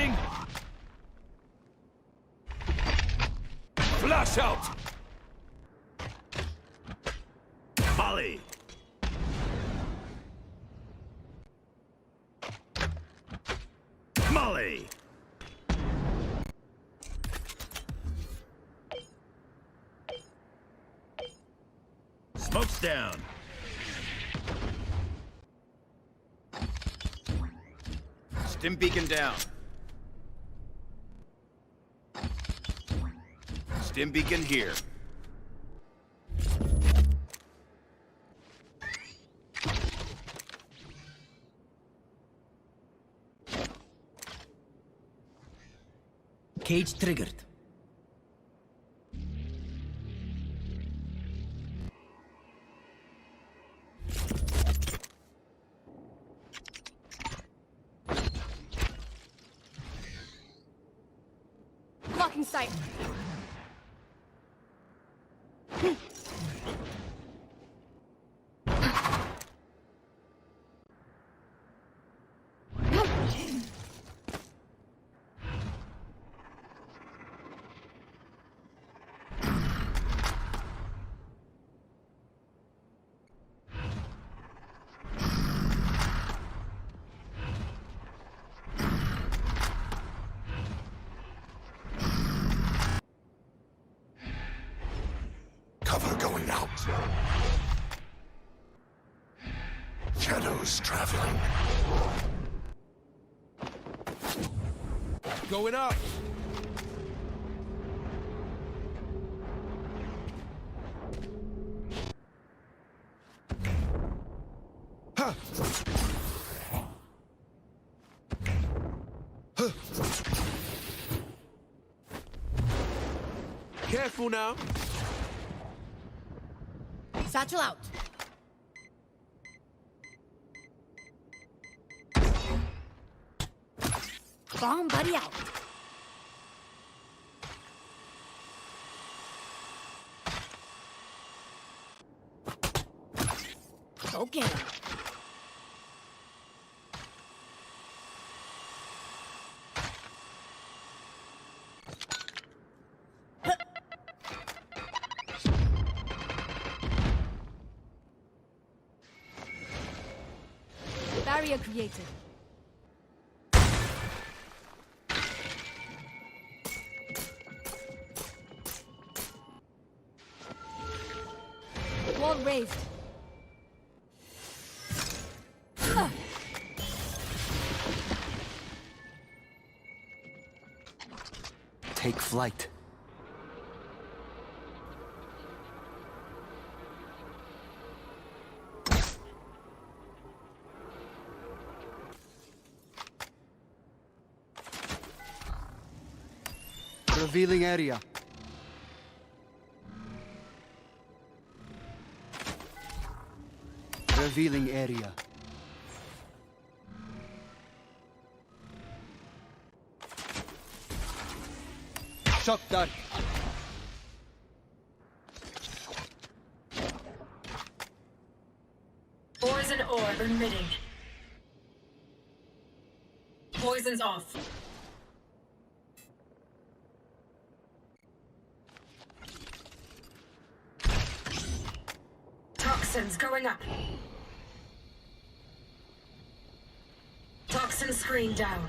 Charging! Flash out! Molly! Molly! Smoke's down. Stim beacon down. Stim beacon here. Cage triggered. Blocking sight. Cover going out. Shadows traveling. Going up! Huh. Huh. Careful now! Satchel out. Bomb buddy out. Go get him. Barrier created. Wall raised. Take flight. Revealing area. Revealing area. Shock dart. Poison orb emitting. Poison's off. Toxins going up. Toxin screen down.